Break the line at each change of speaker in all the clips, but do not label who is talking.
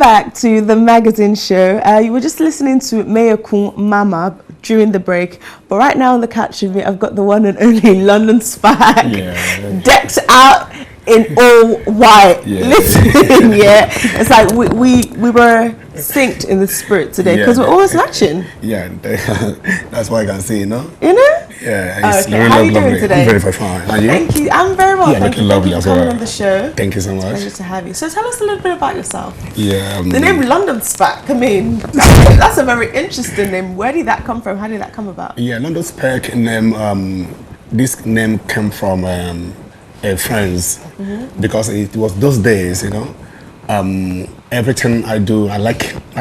back to the magazine show. You were just listening to Mayakun Mama during the break, but right now on the couch with me, I've got the one and only LondonSpec, decked out in all white. Listen, it's like we were synced in the spirit today because we're always matching.
Yeah, that's why I can see, you know. Yeah, it's
okay. How are you doing today?
I'm very fine. And you?
Thank you. I'm very well.
Yeah, looking lovely as
well.
well.
On the show.
Thank you so much.
It's a pleasure to have you. So tell us a little bit about yourself.
Yeah.
The name LondonSpec. I mean, that's a very interesting name. Where did that come from? How did that come about?
Yeah, LondonSpec name. This name came from friends because it was those days, you know. Everything I do, I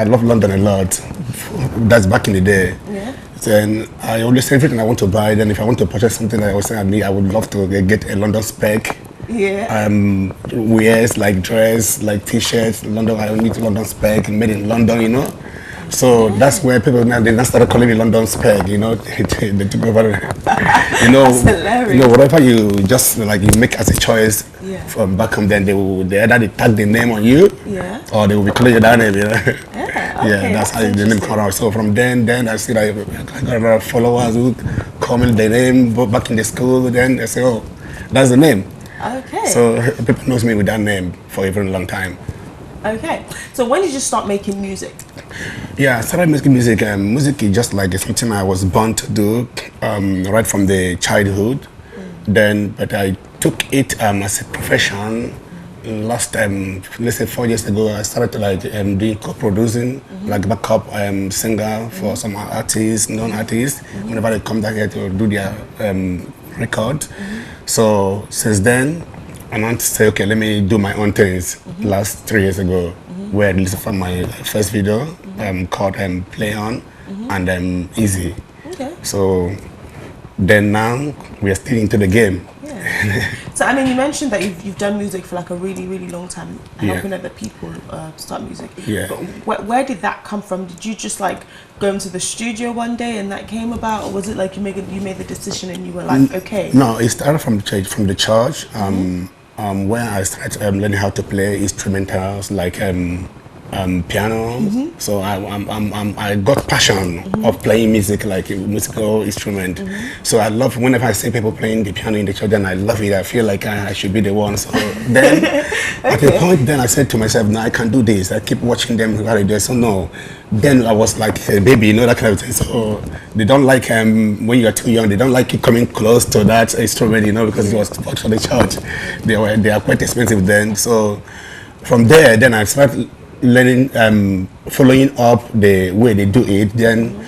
love London a lot. That's back in the day. Yeah. Then I always say everything I want to buy. Then if I want to purchase something, I always say I would love to get a LondonSpec.
Yeah.
Wears like dress, like t-shirts. London, I need LondonSpec, made in London, you know. So that's where people now they started calling me LondonSpec, you know. They took over, you know.
That's hilarious.
You know, whatever you just like you make as a choice from back home, then they either tag the name on you, or they will be calling you that name, you know.
Okay,
that's how the name came out. So from then I see like I got a lot of followers who call me the name back in the school. Then they say, oh, that's the name.
Okay.
So people knows me with that name for a very long time.
Okay. So when did you start making music?
Yeah, I started making music. Music is just like something I was born to do right from the childhood. But I took it as a profession. Last let's say 4 years ago, I started to like doing co-producing, like backup singer for some artists, non-artists, whenever they come down here to do their record. So since then, I want to say, okay, let me do my own things. Last 3 years ago, where I released from my first video called Play On and Easy. Okay. So then now we are still into the game.
So I mean, you mentioned that you've done music for like a really, really long time, helping other people start music. But where did that come from? Did you just like go into the studio one day and that came about, or was it like you made the decision and you were like, okay?
No, it started from the church. Where I started learning how to play instrumentals like piano. So I got passion of playing music, like a musical instrument. So I love whenever I see people playing the piano in the church, and I love it. I feel like I should be the one. So then at the point, then I said to myself, no, I can do this. I keep watching them how they do it. So no, then I was like a baby, you know, that kind of thing. So they don't like when you're too young, they don't like you coming close to that instrument, you know, because it was for the church. They are quite expensive then. So from there, then I started learning, following up the way they do it. Then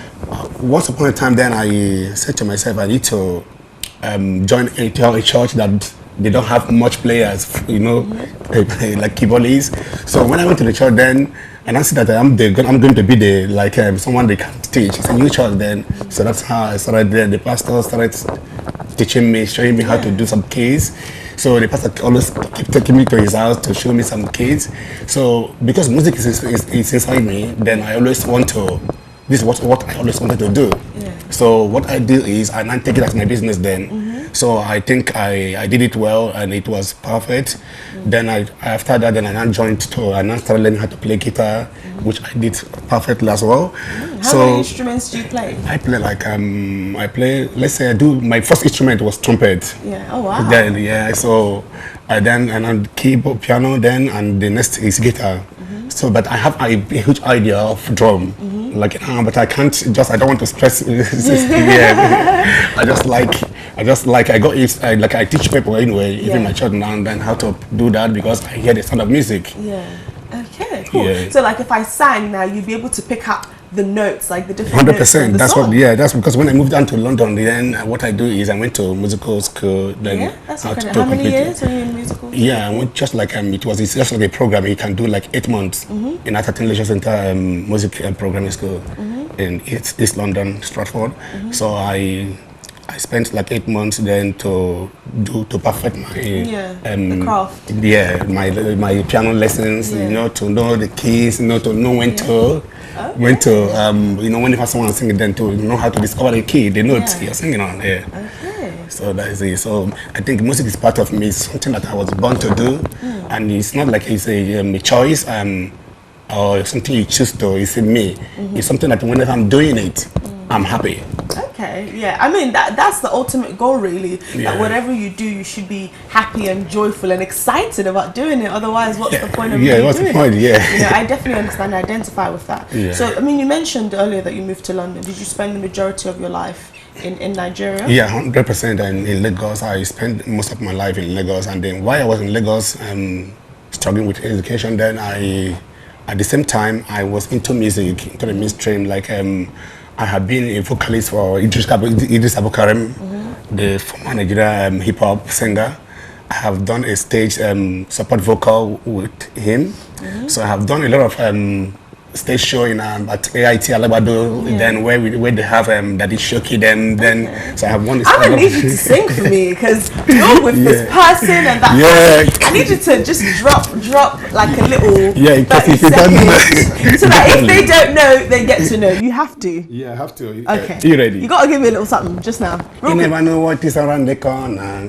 once upon a time, then I said to myself, I need to join a church that they don't have much players, you know, like keyboardists. So when I went to the church then, and I see that I'm going to be the someone they can teach. It's a new church then, so that's how I started there. The pastor started teaching me, showing me how to do some keys. So the pastor always keep taking me to his house to show me some keys. So because music is inside me, then I always want to. This is what I always wanted to do. So what I do is I now take it as my business then. So I think I did it well and it was perfect. Then after that, then I now started learning how to play guitar, which I did perfectly as well.
How many instruments do you play?
I play let's say my first instrument was trumpet.
Yeah. Oh wow.
Then so then keyboard, piano then, and the next is guitar. So but I have a huge idea of drum. But I don't want to stress. I teach people anyway, even my children now and then how to do that because I hear the sound of music.
Yeah. Okay, cool. So like if I sang now, you'd be able to pick up the notes, like the different
100%. That's because when I moved down to London, then what I do is I went to musical school. Then
that's okay. How many years were you in musical?
Yeah, I went just like it's just like a program. You can do like 8 months in Atherton Leisure Centre music programming school in East London, Stratford. So I spent like 8 months then to perfect my
the craft.
Yeah, my piano lessons. You know, to know the keys. You know, to know when to. When to, whenever someone singing, then to know how to discover the key, the notes you're singing on. Okay. So that is it. So I think music is part of me. It's something that I was born to do, and it's not like it's a choice. or something you choose to, it's in me. It's something that whenever I'm doing it, I'm happy.
Okay, yeah. I mean, that's the ultimate goal, really. That whatever you do, you should be happy and joyful and excited about doing it. Otherwise, what's the point of doing it?
What's the point? Yeah.
You know, I definitely understand and identify with that.
Yeah.
So, I mean, you mentioned earlier that you moved to London. Did you spend the majority of your life in Nigeria?
Yeah, 100%. And in Lagos, I spent most of my life in Lagos. And then while I was in Lagos, struggling with education, then at the same time, I was into music, into the mainstream. Like, I have been a vocalist for Idris Abdulkarim, the former Nigerian hip hop singer. I have done a stage support vocal with him. So I have done a lot of stage show in at AIT Alabado, then where they have Daddy Shoki, then so I have won.
I need you to sing for me because you're with this person and that. I need you to just drop like a little 30 seconds so that if they don't know, they get to know. You have to.
Yeah, I have to.
Okay.
You ready?
You gotta give me a little something just now.
You never know what is around the corner.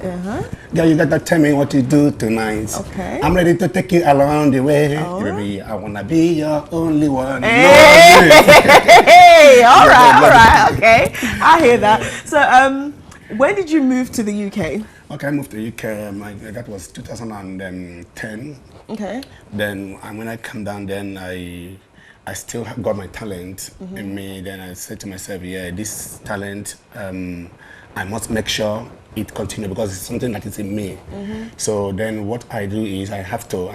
Girl, you gotta tell me what you do tonight.
Okay.
I'm ready to take you along the way. Baby, I wanna be your only one.
Hey, all right, okay. I hear that. So, when did you move to the UK?
Okay, I moved to the UK. That was 2010.
Okay.
Then when I come down, then I still got my talent in me. Then I said to myself, yeah, this talent, I must make sure it continues because it's something that is in me. So then what I do is I have to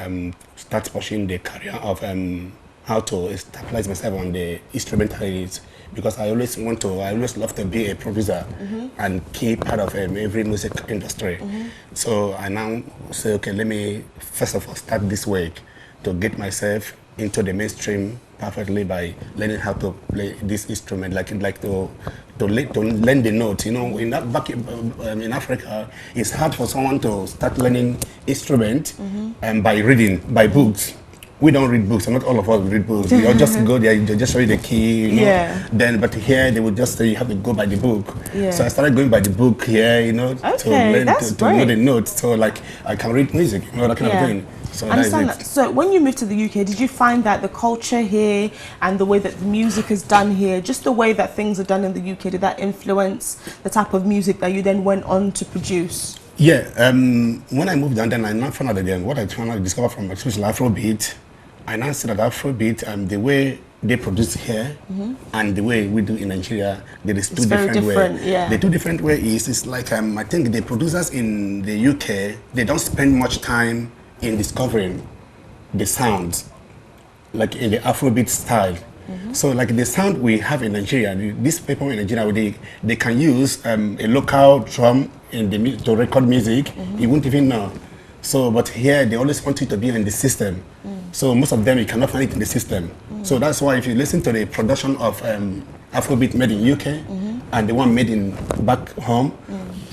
start pushing the career of how to stabilize myself on the instrumentalities because I always love to be a producer and key part of every music industry. So I now say, okay, let me first of all start this work to get myself into the mainstream perfectly by learning how to play this instrument, like to learn the notes. You know, back in Africa, it's hard for someone to start learning instrument by reading, by books. We don't read books, and not all of us read books. You just go there, they just show you the key, you know. Then, but here they would just say you have to go by the book. So I started going by the book here, you know, to learn to know the notes. So like I can read music, you know, that kind of thing. So
understand that. So when you moved to the UK, did you find that the culture here and the way that the music is done here, just the way that things are done in the UK, did that influence the type of music that you then went on to produce?
Yeah, when I moved down, then I now found out again what I found out, discovered from especially Afrobeat. I now see that Afrobeat, the way they produce here and the way we do in Nigeria, there is two different ways.
Yeah.
The two different ways is it's like I think the producers in the UK, they don't spend much time in discovering the sounds, like in the Afrobeat style. So like the sound we have in Nigeria, these people in Nigeria, they can use a local drum to record music. You won't even know. So, but here they always want it to be in the system. So most of them you cannot find it in the system. So that's why if you listen to the production of Afrobeat made in UK and the one made in back home,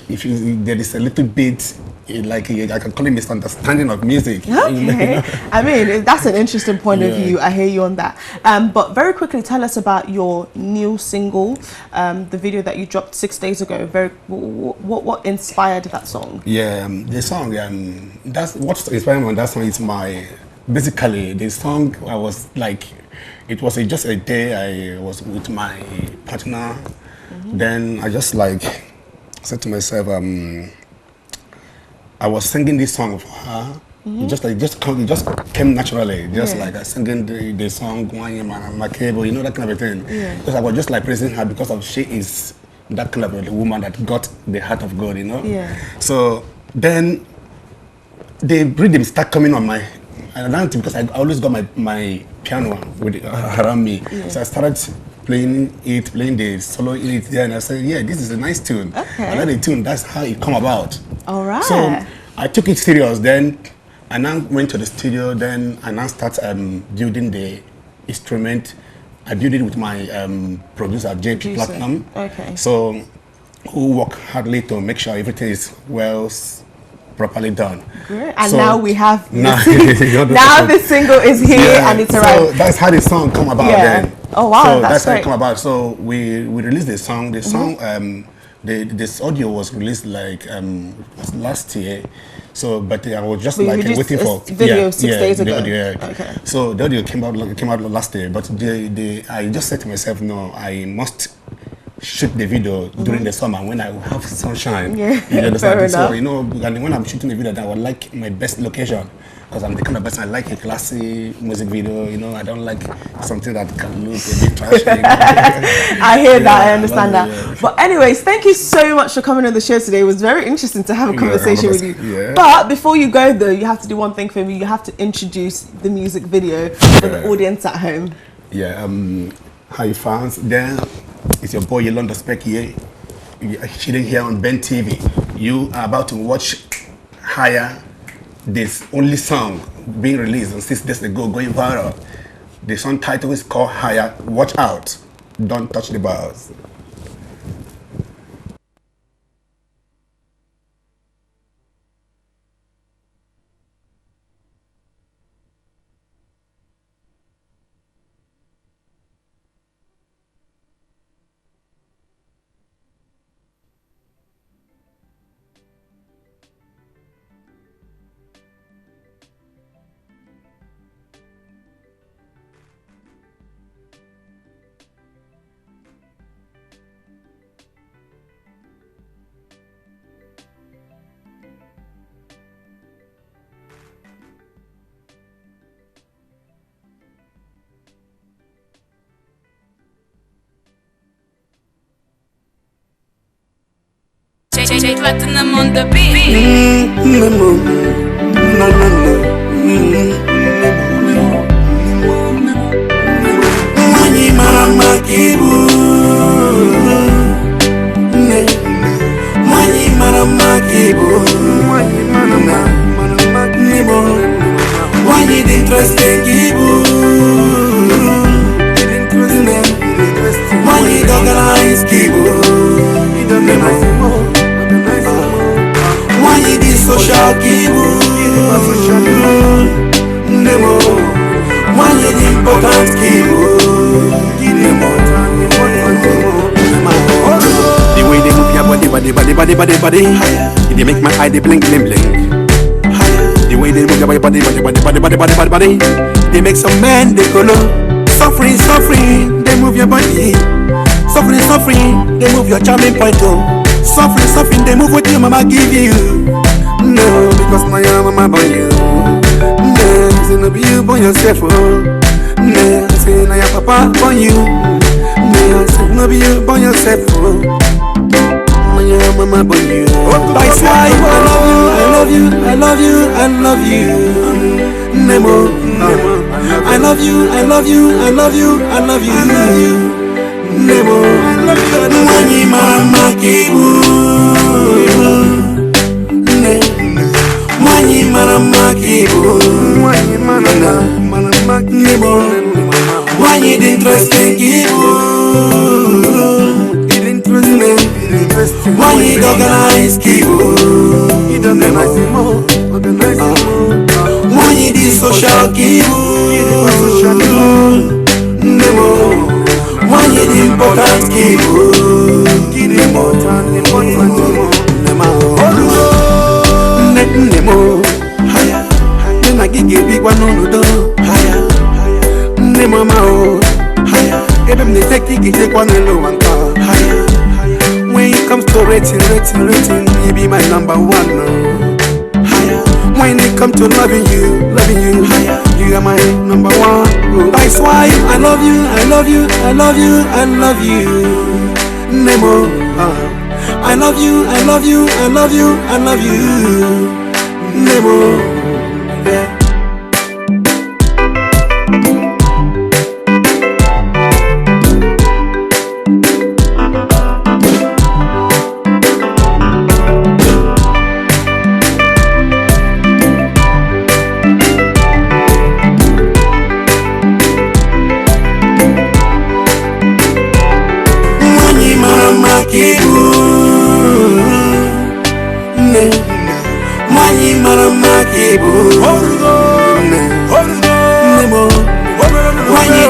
there is a little bit like I can call it misunderstanding of music.
Okay. I mean, that's an interesting point of view. I hear you on that. But very quickly, tell us about your new single, the video that you dropped 6 days ago. What inspired that song? Yeah,
the song. That's what inspired me on that song. Is basically the song. I was like, it was just a day I was with my partner. Then I just like said to myself, I was singing this song for her. It just came naturally. Like I singing the song, my cable, you know, that kind of a thing. Because I was just like praising her because she is that kind of a woman that got the heart of God, you know. So then the rhythm start coming on my. And because I always got my piano with around me, so I started playing the solo in it there, and I said, yeah, this is a nice tune. I like the tune. That's how it come about. All right. So I took it serious. Then I now went to the studio. Then I now start building the instrument. I built it with my producer JP Platinum. So who work hardly to make sure everything is properly done. Great. And so, now we have now the single is here and it's arrived. So that's how the song come about then. Oh wow, so that's how it come about. So we released the song. The song this audio was released like last year. So, but I was just
But
like waiting for
video 6 days ago.
The audio,
Okay.
So the audio came out last year, but I just said to myself, no, I must shoot the video during the summer when I have sunshine.
Yeah,
you understand?
fair
So
enough.
you know, and when I'm shooting the video, I would like my best location. Because I'm the kind of person, I like a classy music video, you know, I don't like something that can look a bit trashy.
I hear that, I understand that.
Yeah.
But anyways, thank you so much for coming on the show today. It was very interesting to have a conversation with you.
Yeah.
But before you go though, you have to do one thing for me. You have to introduce the music video for the audience at home.
Yeah, hi fans, there it's your boy LondonSpec here. You're chilling here on Ben TV. You are about to watch Higher, this only song being released on 6 days ago, going viral. The song title is called Higher. Watch out, don't touch the bars.
Platinum on the beat.
Mani mama kibu, mani mama kibu, mani interesting kibu, mani organize kibu. Why this social kibu? Nemo. Why the important kibu? The way they move your body. They make my eye they blink. The way they move your body. They make some men they color. Suffering. They move your body. Suffering. They move your charming point. Suffering, they move what your mama give you. No, because my mama born you. No, say no be you born yourself. No, say na your papa born you. No, say no be you born yourself. My mama born you. That's why I love you. Nemo, I love you. Nemo, mani mama kibu, mani mama kibu, Nemo, mani interesting kibu, mani organize kibu, mani di social kibu, Nemo. Why you important kibu? Nemo, higher. Then I give big one on the door. Higher, Nemo, higher. If I'm the take one low and car. Higher. When it comes to rating, you be my number one. Higher. When it comes to loving you, higher. You are my number one. That's why I love you. Nemo, I love you. Nemo.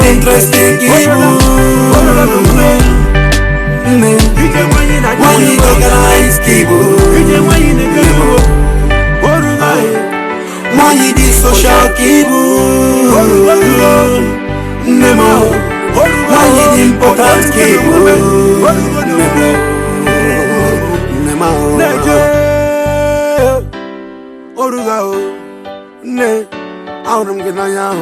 Interesting, Money organized cable. Money the social cable. Nemo. Money the important cable. Nemo. Oruga. Ne. Aurum gina ya.